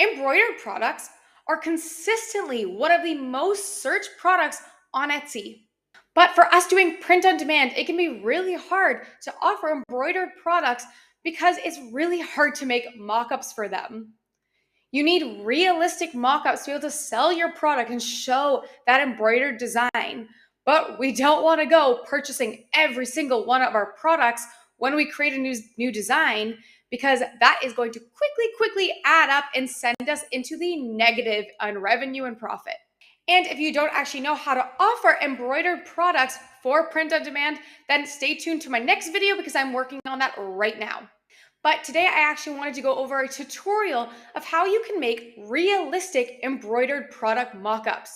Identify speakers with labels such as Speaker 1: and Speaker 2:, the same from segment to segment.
Speaker 1: Embroidered products are consistently one of the most searched products on Etsy. But for us doing print on demand, it can be really hard to offer embroidered products because it's really hard to make mock-ups for them. You need realistic mock-ups to be able to sell your product and show that embroidered design. But we don't want to go purchasing every single one of our products when we create a new design, because that is going to quickly add up and send us into the negative on revenue and profit. And if you don't actually know how to offer embroidered products for print on demand, then stay tuned to my next video because I'm working on that right now. But today I actually wanted to go over a tutorial of how you can make realistic embroidered product mockups.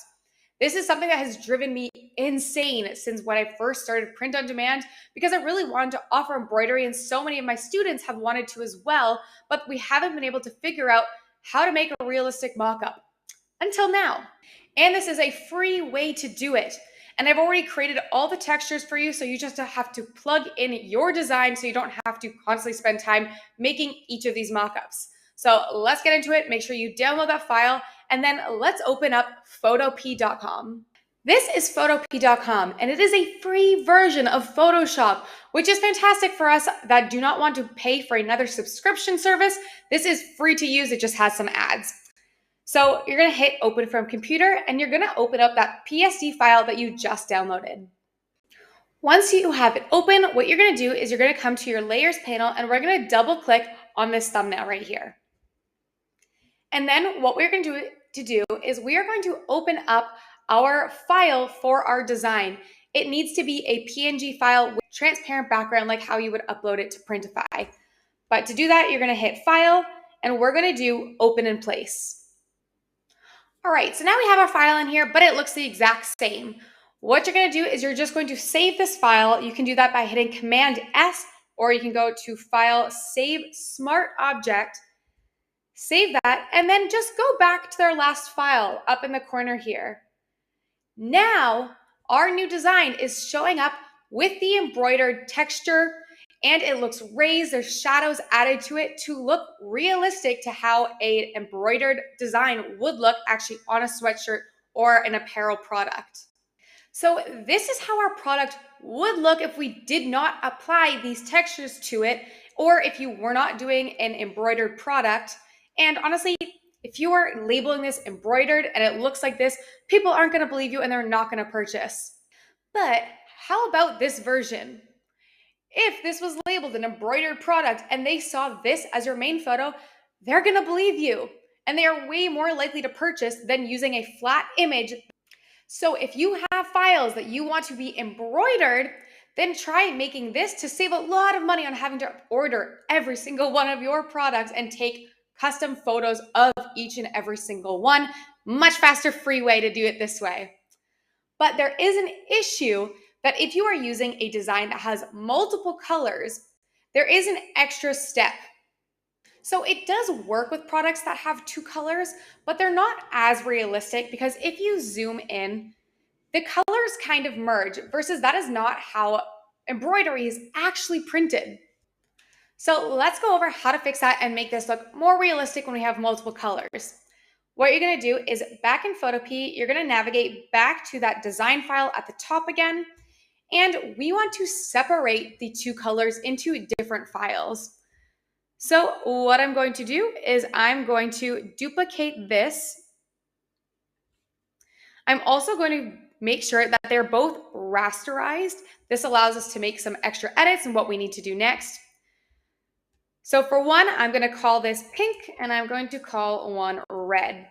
Speaker 1: This is something that has driven me insane since when I first started print on demand, because I really wanted to offer embroidery and so many of my students have wanted to as well, but we haven't been able to figure out how to make a realistic mockup until now. And this is a free way to do it. And I've already created all the textures for you, so you just have to plug in your design so you don't have to constantly spend time making each of these mockups. So let's get into it. Make sure you download that file, and then let's open up photop.com. This is photop.com, and it is a free version of Photoshop, which is fantastic for us that do not want to pay for another subscription service. This is free to use. It just has some ads. So you're going to hit open from computer, and you're going to open up that PSD file that you just downloaded. Once you have it open, what you're going to do is you're going to come to your layers panel, and we're going to double click on this thumbnail right here. And then what we're going to do is we are going to open up our file for our design. It needs to be a PNG file with transparent background, like how you would upload it to Printify. But to do that, you're going to hit file, and we're going to do open in place. All right, so now we have our file in here, but it looks the exact same. What you're going to do is you're just going to save this file. You can do that by hitting Command S, or you can go to File, Save Smart Object, save that, and then just go back to their last file up in the corner here. Now, our new design is showing up with the embroidered texture, and it looks raised. There's shadows added to it to look realistic to how an embroidered design would look actually on a sweatshirt or an apparel product. So this is how our product would look if we did not apply these textures to it, or if you were not doing an embroidered product. And honestly, if you are labeling this embroidered and it looks like this, people aren't going to believe you and they're not going to purchase. But how about this version? If this was labeled an embroidered product and they saw this as your main photo, they're going to believe you. And they are way more likely to purchase than using a flat image. So if you have files that you want to be embroidered, then try making this to save a lot of money on having to order every single one of your products and take custom photos of each and every single one. Much faster, free way to do it this way. But there is an issue that if you are using a design that has multiple colors, there is an extra step. So it does work with products that have two colors, but they're not as realistic, because if you zoom in, the colors kind of merge, versus that is not how embroidery is actually printed. So let's go over how to fix that and make this look more realistic when we have multiple colors. What you're going to do is back in Photop, you're going to navigate back to that design file at the top again, and we want to separate the two colors into different files. So what I'm going to do is I'm going to duplicate this. I'm also going to make sure that they're both rasterized. This allows us to make some extra edits in what we need to do next. So for one, I'm going to call this pink, and I'm going to call one red.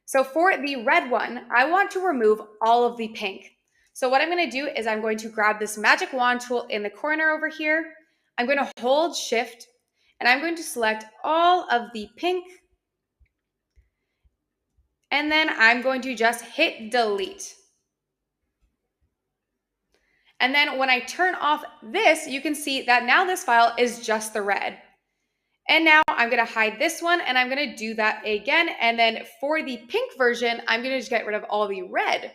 Speaker 1: So for the red one, I want to remove all of the pink. So what I'm going to do is I'm going to grab this magic wand tool in the corner over here. I'm going to hold Shift, and I'm going to select all of the pink. And then I'm going to just hit delete. And then when I turn off this, you can see that now this file is just the red. And now I'm going to hide this one, and I'm going to do that again. And then for the pink version, I'm going to just get rid of all the red.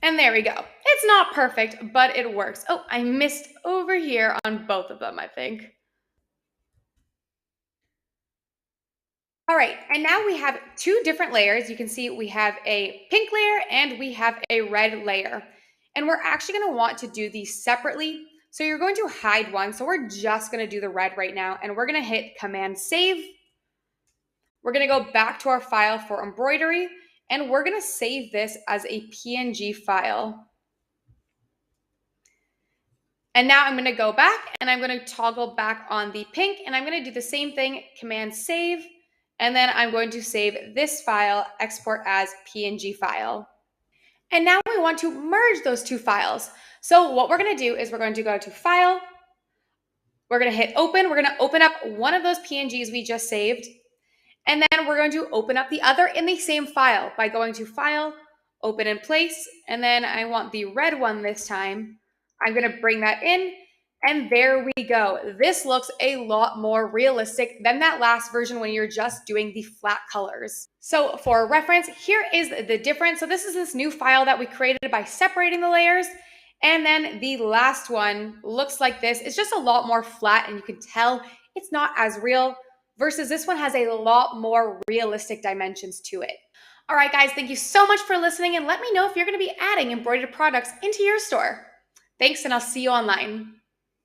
Speaker 1: And there we go. It's not perfect, but it works. Oh, I missed over here on both of them, I think. All right, and now we have two different layers. You can see we have a pink layer and we have a red layer. And we're actually gonna want to do these separately. So you're going to hide one. So we're just gonna do the red right now, and we're gonna hit Command Save. We're gonna go back to our file for embroidery, and we're gonna save this as a PNG file. And now I'm going to go back and I'm going to toggle back on the pink, and I'm going to do the same thing, Command Save, and then I'm going to save this file, export as PNG file. And now we want to merge those two files. So what we're going to do is we're going to go to File, we're going to hit Open, we're going to open up one of those PNGs we just saved, and then we're going to open up the other in the same file by going to File, Open in Place, and then I want the red one this time. I'm going to bring that in, and there we go. This looks a lot more realistic than that last version when you're just doing the flat colors. So for reference, here is the difference. So this is this new file that we created by separating the layers. And then the last one looks like this. It's just a lot more flat, and you can tell it's not as real, versus this one has a lot more realistic dimensions to it. All right, guys, thank you so much for listening, and let me know if you're going to be adding embroidered products into your store. Thanks, and I'll see you online.